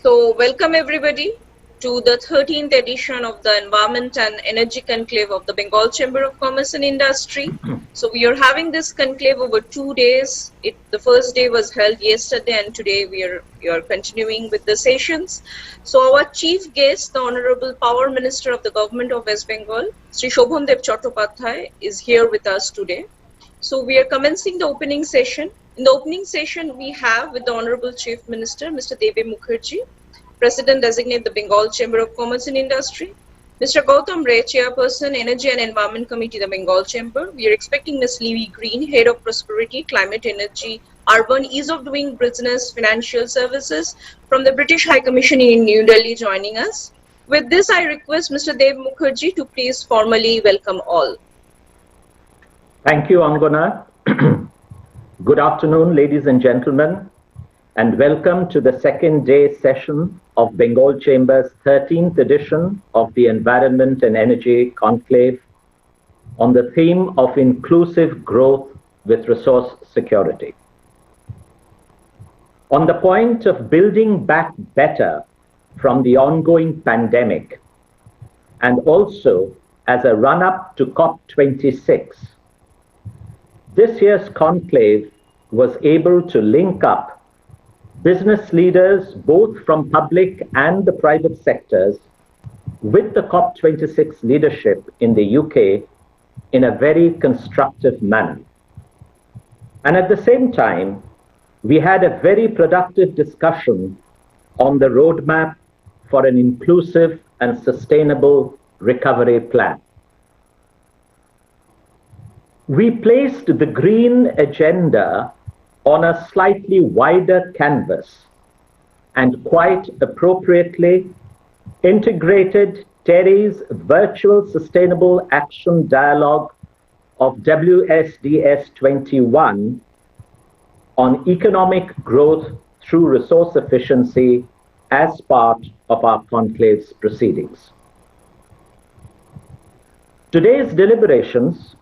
Welcome everybody to the 13th edition of the Environment and Energy Conclave of the Bengal Chamber of Commerce and Industry. So, we are having this conclave over 2 days. The first day was held yesterday, and today we are continuing with the sessions. So, our chief guest, the Honorable Power Minister of the Government of West Bengal, Sri Shobhandev Chattopadhyay, is here with us today. So, we are commencing the opening session. In the opening session, we have with the Honorable Chief Minister, Mr. Debe Mukherjee, President Designate the Bengal Chamber of Commerce and Industry, Mr. Gautam Ray, Chairperson, Energy and Environment Committee, the Bengal Chamber. We are expecting Ms. Livy Green, Head of Prosperity, Climate, Energy, Urban, Ease of Doing Business, Financial Services from the British High Commission in New Delhi joining us. With this, I request Mr. Debe Mukherjee to please formally welcome all. Thank you, Angona. Good afternoon, ladies and gentlemen, and welcome to the second day session of Bengal Chamber's 13th edition of the Environment and Energy Conclave on the theme of inclusive growth with resource security. On the point of building back better from the ongoing pandemic, and also as a run-up to COP26, this year's conclave was able to link up business leaders, both from public and the private sectors, with the COP26 leadership in the UK in a very constructive manner. And at the same time, we had a very productive discussion on the roadmap for an inclusive and sustainable recovery plan. We placed the green agenda on a slightly wider canvas and quite appropriately integrated Terry's virtual sustainable action dialogue of WSDS 21 on economic growth through resource efficiency as part of our conclave's proceedings. Today's deliberations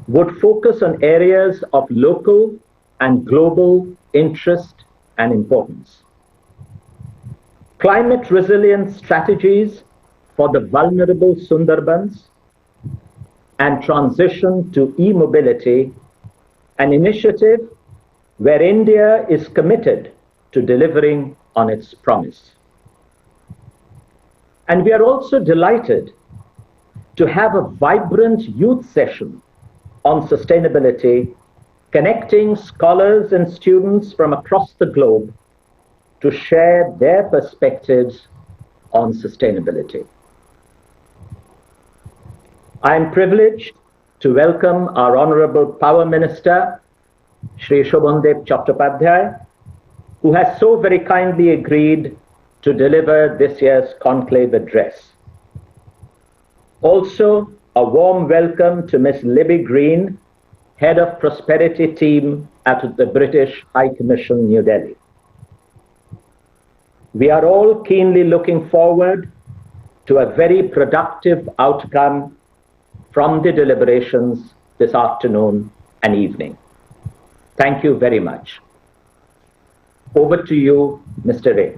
would focus on areas of local and global interest and importance. Climate resilience strategies for the vulnerable Sundarbans and transition to e-mobility, an initiative where India is committed to delivering on its promise. And we are also delighted to have a vibrant youth session on sustainability, connecting scholars and students from across the globe to share their perspectives on sustainability. I am privileged to welcome our Honorable Power Minister, Shri Shobhandev Chattopadhyay, who has so very kindly agreed to deliver this year's conclave address. Also, a warm welcome to Ms. Livy Green, Head of Prosperity Team at the British High Commission, New Delhi. We are all keenly looking forward to a very productive outcome from the deliberations this afternoon and evening. Thank you very much. Over to you, Mr. Ray.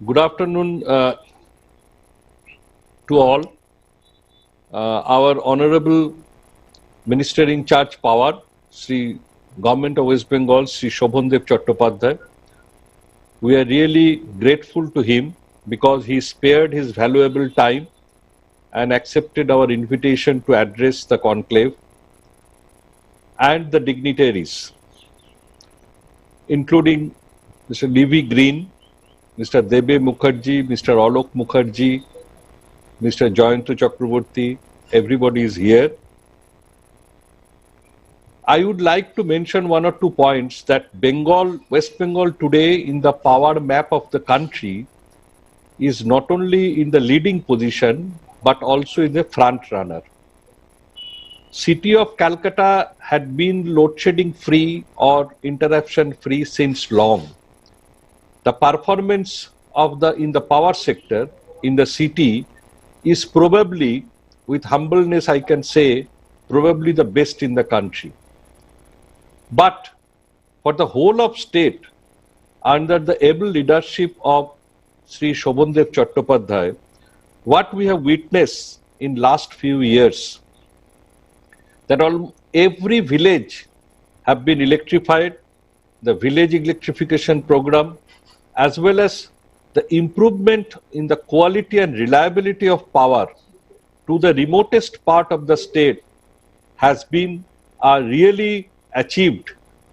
Good afternoon to all. Our Honorable Minister in Charge Power, Sri Government of West Bengal, Sri Shobhandev Chattopadhyay. We are really grateful to him because he spared his valuable time and accepted our invitation to address the conclave, and the dignitaries, including Mr. Livy Green, Mr. Debe Mukherjee, Mr. Alok Mukherjee, Mr. Jayanto Chakraborty, everybody is here. I would like to mention one or 2 points that West Bengal today in the power map of the country is not only in the leading position, but also in the front runner. City of Calcutta had been load shedding free or interruption free since long. The performance of in the power sector in the city is probably, with humbleness I can say, probably the best in the country. But for the whole of state, under the able leadership of Sri Shobhandev Chattopadhyay, what we have witnessed in last few years, that every village have been electrified, the village electrification program, as well as the improvement in the quality and reliability of power to the remotest part of the state has been really achieved,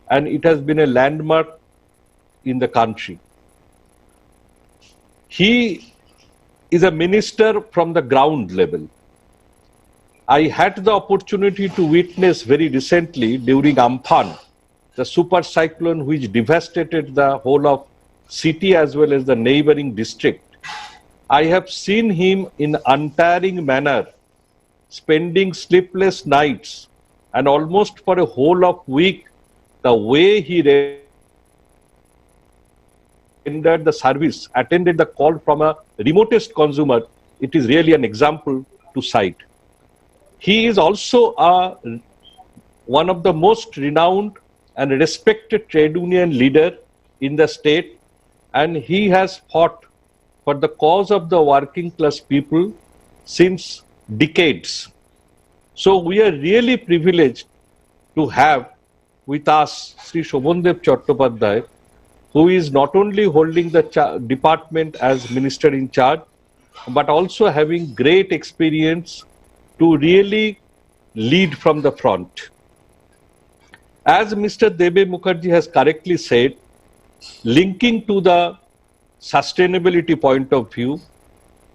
and it has been a landmark in the country. He is a minister from the ground level. I had the opportunity to witness very recently during Amphan, the super cyclone which devastated the whole of city as well as the neighboring district. I have seen him in untiring manner, spending sleepless nights, and almost for a whole of week, the way he rendered the service, attended the call from a remotest consumer, it is really an example to cite. He is also one of the most renowned and respected trade union leader in the state, and he has fought for the cause of the working class people since decades. So we are really privileged to have with us Sri Shobhandev Chattopadhyay, who is not only holding the department as minister in charge, but also having great experience to really lead from the front. As Mr. Debe Mukherjee has correctly said, linking to the sustainability point of view,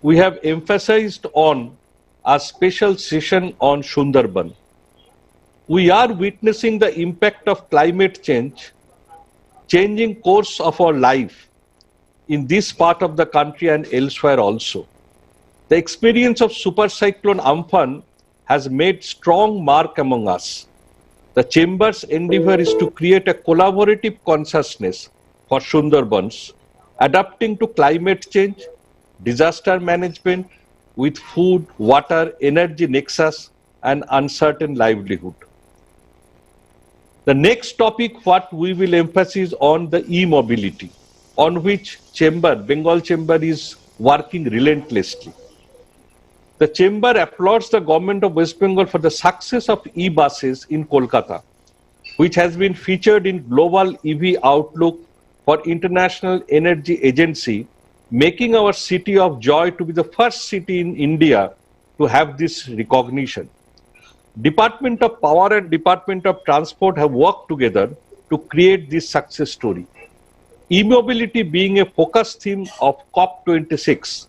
we have emphasized on a special session on Sundarban. We are witnessing the impact of climate change, changing course of our life in this part of the country and elsewhere also. The experience of super cyclone Amphan has made strong mark among us. The Chamber's endeavor is to create a collaborative consciousness for Sundarbans, adapting to climate change, disaster management with food, water, energy nexus, and uncertain livelihood. The next topic, what we will emphasize on the e-mobility, on which Bengal Chamber is working relentlessly. The Chamber applauds the government of West Bengal for the success of e-buses in Kolkata, which has been featured in Global EV Outlook for International Energy Agency, making our city of joy to be the first city in India to have this recognition. Department of Power and Department of Transport have worked together to create this success story. E-mobility being a focus theme of COP26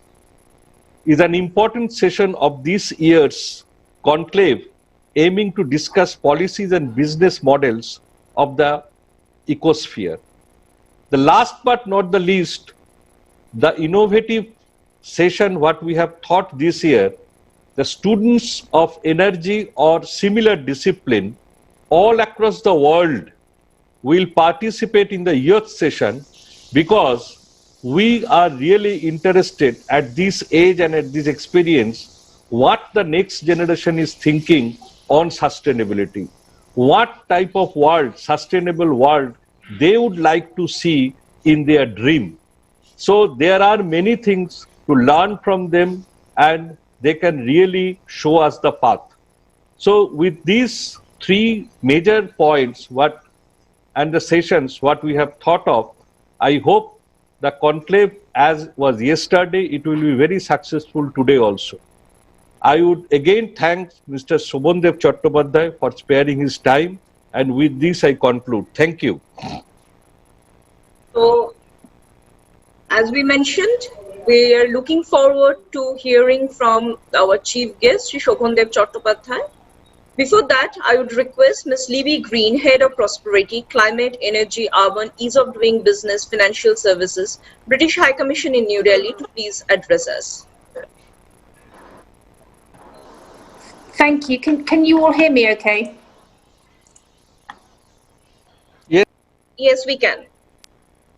is an important session of this year's conclave, aiming to discuss policies and business models of the ecosphere. The last but not the least, the innovative session what we have taught this year, the students of energy or similar discipline all across the world will participate in the youth session, because we are really interested at this age and at this experience what the next generation is thinking on sustainability, what type of world, sustainable world they would like to see in their dream. So there are many things to learn from them, and they can really show us the path. So with these three major points and the sessions what we have thought of, I hope the conclave, as was yesterday, it will be very successful today also. I would again thank Mr. Shobhandev Chattopadhyay for sparing his time, and with this I conclude. Thank you. So, as we mentioned, we are looking forward to hearing from our chief guest, Sri Shobhandev Chattopadhyay. Before that, I would request Ms. Libby Green, Head of Prosperity, Climate, Energy, Urban, Ease of Doing Business, Financial Services, British High Commission in New Delhi, to please address us. Thank you. Can you all hear me okay? Yes. Yes, we can.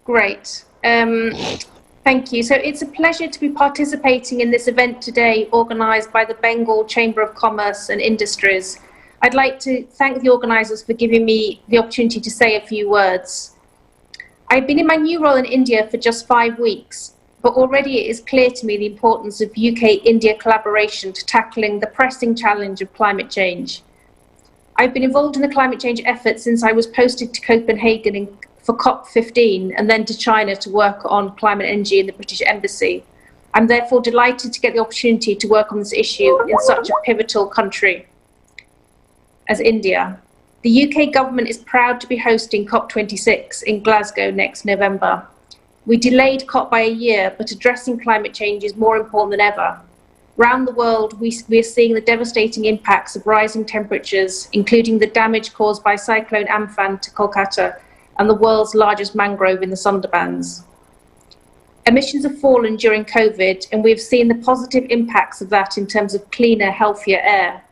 Great. Thank you. So it's a pleasure to be participating in this event today, organised by the Bengal Chamber of Commerce and Industries. I'd like to thank the organisers for giving me the opportunity to say a few words. I've been in my new role in India for just 5 weeks, but already it is clear to me the importance of UK-India collaboration to tackling the pressing challenge of climate change. I've been involved in the climate change effort since I was posted to Copenhagen for COP15 and then to China to work on climate energy in the British Embassy. I'm therefore delighted to get the opportunity to work on this issue in such a pivotal country as India. The UK government is proud to be hosting COP26 in Glasgow next November. We delayed COP by a year, but addressing climate change is more important than ever. Around the world, we are seeing the devastating impacts of rising temperatures, including the damage caused by Cyclone Amphan to Kolkata and the world's largest mangrove in the Sundarbans. Emissions have fallen during COVID, and we've seen the positive impacts of that in terms of cleaner, healthier air.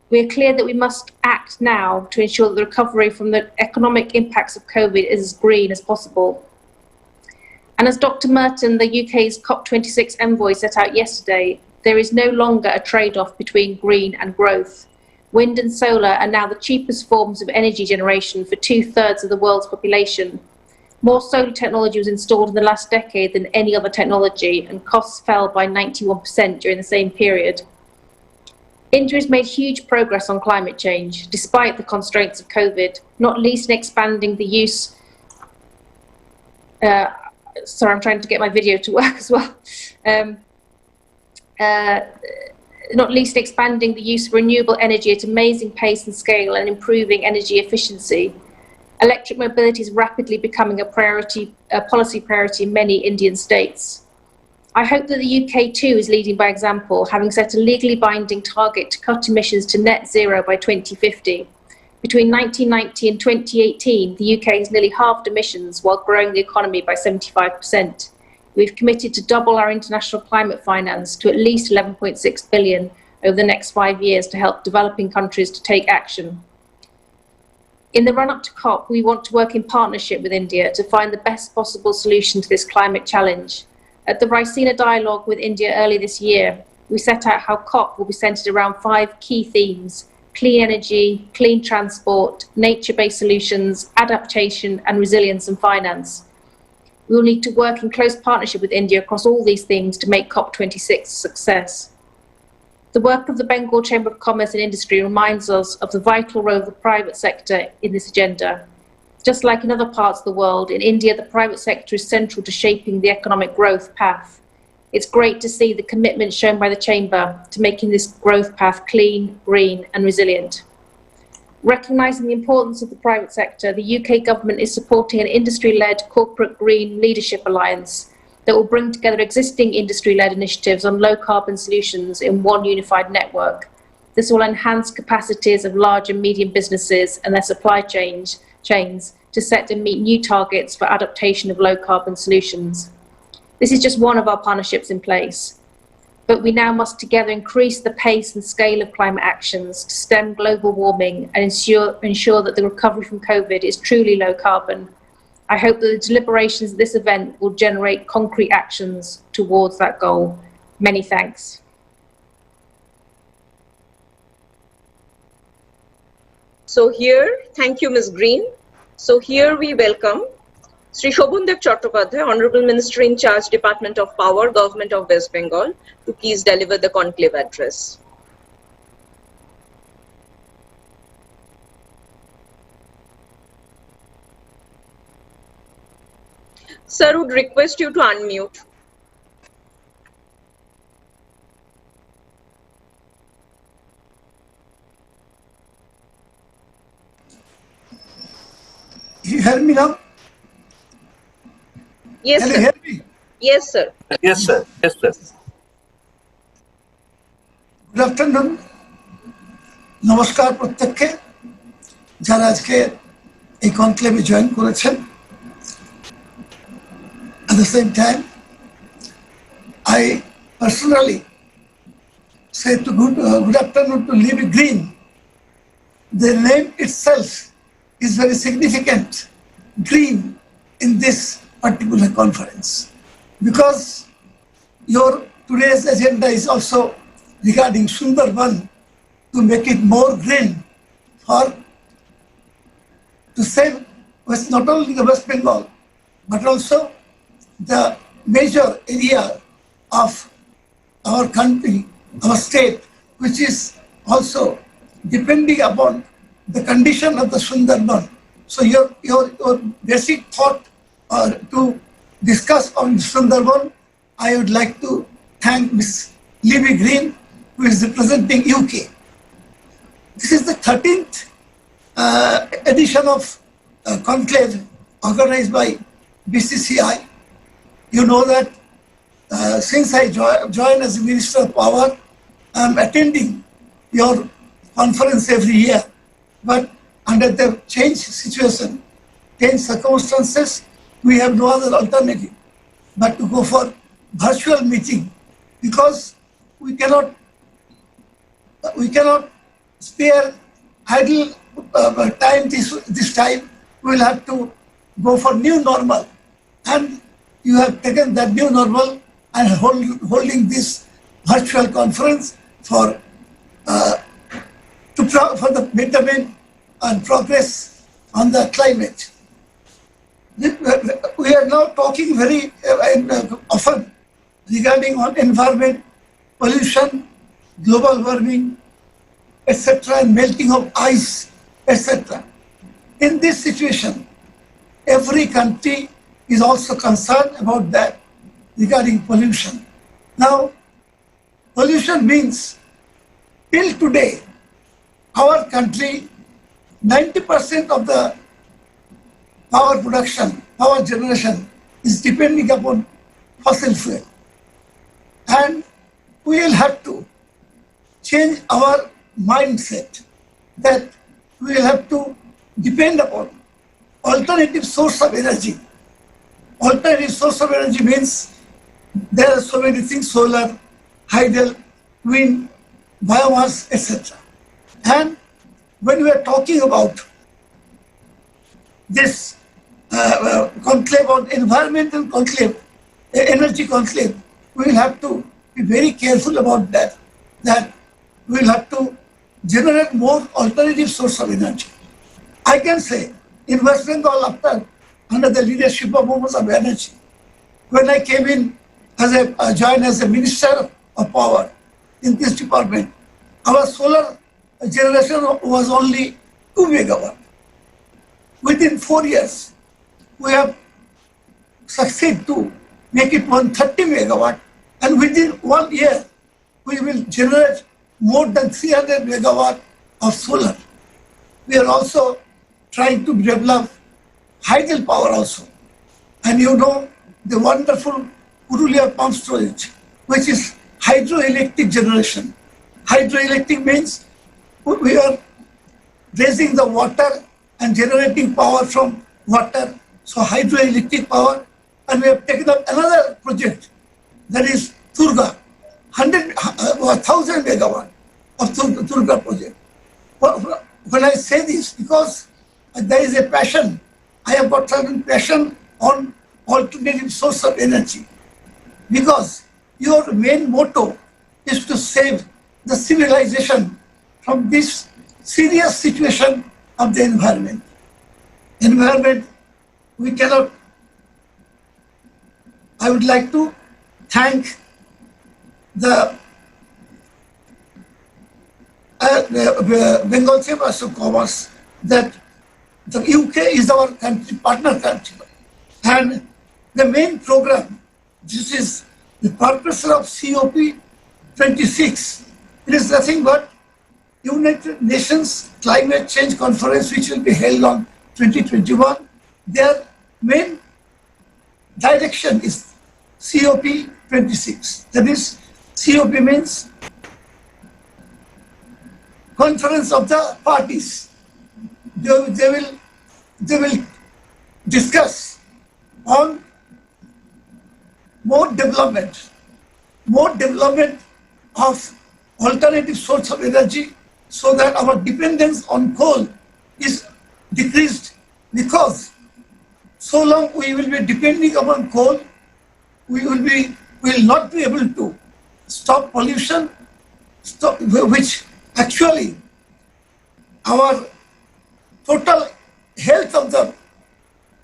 We are clear that we must act now to ensure that the recovery from the economic impacts of COVID is as green as possible. And as Dr. Merton, the UK's COP26 envoy, set out yesterday, there is no longer a trade-off between green and growth. Wind and solar are now the cheapest forms of energy generation for 2/3 of the world's population. More solar technology was installed in the last decade than any other technology, and costs fell by 91% during the same period. India has made huge progress on climate change, despite the constraints of COVID, not least in expanding the use... sorry, I'm trying to get my video to work as well. Not least expanding the use of renewable energy at amazing pace and scale and improving energy efficiency. Electric mobility is rapidly becoming a policy priority in many Indian states. I hope that the UK too is leading by example, having set a legally binding target to cut emissions to net zero by 2050. Between 1990 and 2018, the UK has nearly halved emissions while growing the economy by 75%. We've committed to double our international climate finance to at least 11.6 billion over the next 5 years to help developing countries to take action. In the run-up to COP, we want to work in partnership with India to find the best possible solution to this climate challenge. At the Raisina Dialogue with India early this year, we set out how COP will be centred around 5 key themes: clean energy, clean transport, nature-based solutions, adaptation and resilience and finance. We will need to work in close partnership with India across all these themes to make COP26 a success. The work of the Bengal Chamber of Commerce and Industry reminds us of the vital role of the private sector in this agenda. Just like in other parts of the world, in India, the private sector is central to shaping the economic growth path. It's great to see the commitment shown by the Chamber to making this growth path clean, green and resilient. Recognising the importance of the private sector, the UK government is supporting an industry-led corporate green leadership alliance that will bring together existing industry-led initiatives on low-carbon solutions in one unified network. This will enhance capacities of large and medium businesses and their supply chains to set and meet new targets for adaptation of low-carbon solutions. This is just one of our partnerships in place, but we now must together increase the pace and scale of climate actions to stem global warming and ensure that the recovery from COVID is truly low carbon. I hope that the deliberations at this event will generate concrete actions towards that goal. Many thanks. So here, thank you, Ms. Green. So here we welcome Sri Shobhandev Chattopadhyay, Honorable Minister in Charge, Department of Power, Government of West Bengal, to please deliver the conclave address. Sir, would request you to unmute. You hear me now? Yes, Can sir. you hear me? Yes, sir. Yes, sir. Yes, sir. Good afternoon. নমস্কার প্রত্যেককে যারা আজকে এই কনক্লেভে join করেছেন। At the same time, I personally say to good afternoon to Libby Green. The name itself is very significant, green, in this particular conference, because your today's agenda is also regarding Sundarban, to make it more green for to save not only the West Bengal, but also the major area of our country, our state, which is also depending upon the condition of the Sundarban. So your basic thought to discuss on Sundarban, I would like to thank Ms. Libby Green, who is representing UK. This is the 13th edition of Conclave organized by BCCI. You know that since I joined as a Minister of Power, I am attending your conference every year. But under the changed situation, changed circumstances, we have no other alternative but to go for virtual meeting, because we cannot spare idle time this time. We will have to go for new normal, and you have taken that new normal and holding this virtual conference for the betterment and progress on the climate. We are now talking very often regarding on environment, pollution, global warming, etc., and melting of ice, etc. In this situation, every country is also concerned about that regarding pollution. Now, pollution means till today, our country, 90% of the power production, power generation is depending upon fossil fuel. And we will have to change our mindset that we will have to depend upon alternative source of energy. Alternative source of energy means there are so many things: solar, hydel, wind, biomass, etc. And when we are talking about this conclave on environmental conclave, energy conclave, we will have to be very careful about that we will have to generate more alternative source of energy. I can say in West Bengal, under the leadership of Mohammed Banerjee, when I came in joined as a Minister of Power in this department, our solar generation was only 2 megawatt. Within 4 years, we have succeeded to make it 130 megawatt, and within 1 year, we will generate more than 300 megawatt of solar. We are also trying to develop hydel power also. And you know the wonderful Purulia pump storage, which is hydroelectric generation. Hydroelectric means we are raising the water and generating power from water, so hydroelectric power. And we have taken up another project, that is Turga, 1,000 megawatt of Turga project. When I say this, because there is a passion, I have got certain passion on alternative source of energy, because your main motto is to save the civilization from this serious situation of the environment. Environment, we cannot. I would like to thank the Bengal Chamber of Commerce that the UK is our country, partner country. And the main program, this is the purpose of COP26. It is nothing but United Nations Climate Change Conference, which will be held on 2021. Their main direction is COP26. That is, COP means Conference of the Parties. They will discuss on more development of alternative source of energy, so that our dependence on coal is decreased, because so long we will be depending upon coal, we will not be able to stop pollution, which actually our total health of the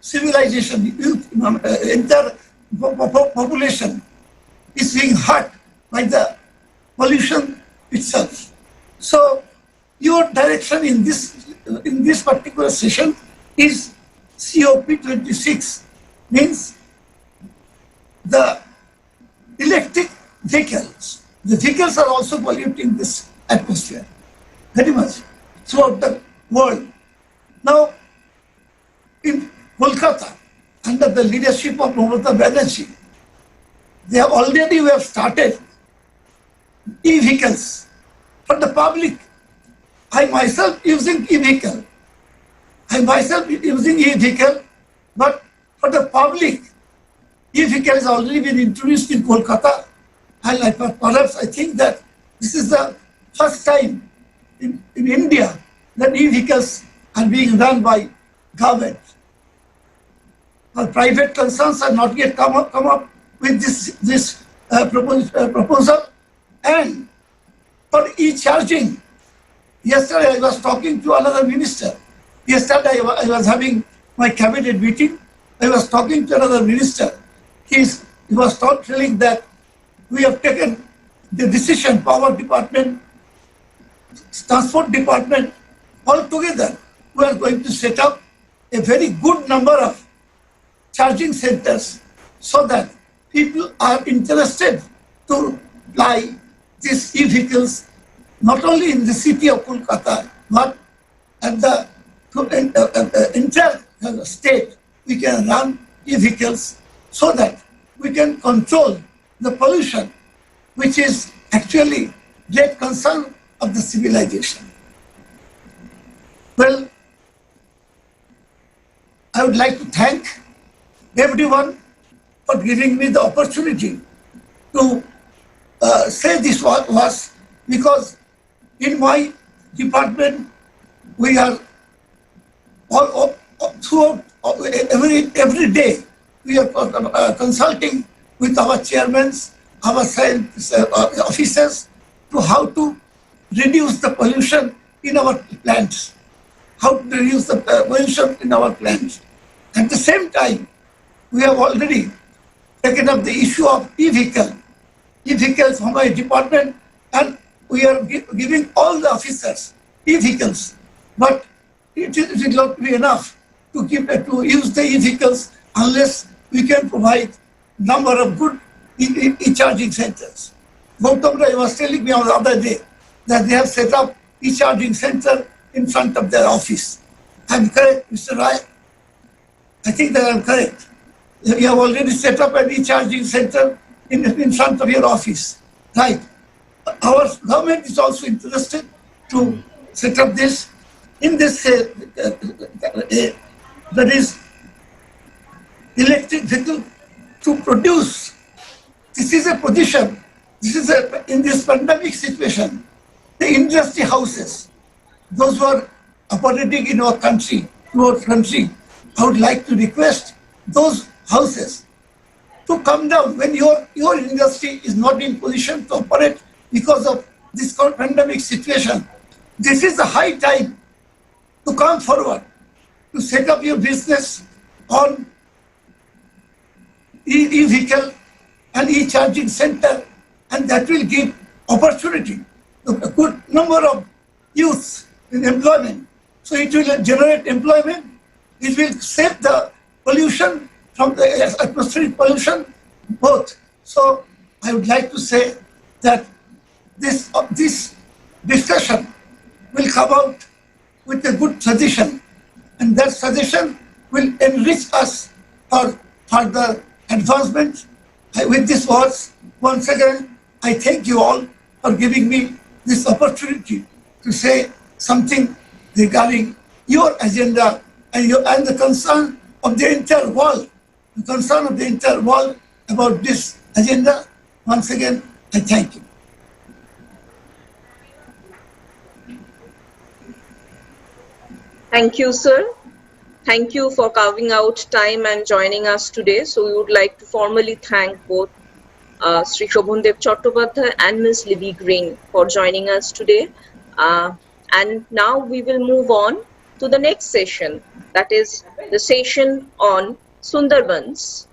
civilization, entire population is being hurt by the pollution itself. So your direction in this particular session is COP26, means the electric vehicles. The vehicles are also polluting this atmosphere very much throughout the world. Now, in Kolkata, under the leadership of Mamata Banerjee, we have started e-vehicles for the public. I myself using e-vehicle. But for the public, e-vehicle has already been introduced in Kolkata, and perhaps I think that this is the first time in India that e-vehicles are being run by government. Private concerns have not yet come up with this proposal. And for e-charging, yesterday I was talking to another minister. Yesterday I was having my cabinet meeting. I was talking to another minister. He was telling that we have taken the decision, Power Department, Transport Department, all together. We are going to set up a very good number of charging centers so that people are interested to buy these e-vehicles not only in the city of Kolkata, but at the entire state. We can run e-vehicles so that we can control the pollution, which is actually great concern of the civilization. Well, I would like to thank everyone for giving me the opportunity to say this was because in my department we are throughout every day we are consulting with our chairmen, our officers to how to reduce the pollution in our plants, how to reduce the pollution in our plants. At the same time, we have already taken up the issue of e-vehicles from my department, and we are giving all the officers e-vehicles. But it will not be enough to use the e-vehicles unless we can provide number of good e-charging centers. Gautam Rai was telling me on the other day that they have set up e-charging center in front of their office. I'm correct, Mr. Rai? I think that I'm correct. You have already set up an e-charging center in front of your office, right? Our government is also interested to set up this in this, that is electric vehicle to produce. This is a position, in this pandemic situation, the industry houses, those who are operating in our country, I would like to request those houses to come down when your industry is not in position to operate because of this pandemic situation. This is the high time to come forward, to set up your business on e-vehicle and e-charging center, and that will give opportunity to a good number of youths in employment. So it will generate employment, it will save the pollution from the atmospheric pollution, both. So I would like to say that this discussion will come out with a good suggestion, and that suggestion will enrich us for further advancement. With these words, once again, I thank you all for giving me this opportunity to say something regarding your agenda and the concern of the entire world, about this agenda. Once again, I thank you. Thank you, sir. Thank you for carving out time and joining us today. So we would like to formally thank both Sri Shobhandev Chattopadhyay and Ms. Libby Green for joining us today. And now we will move on to the next session, that is the session on Sundarbans.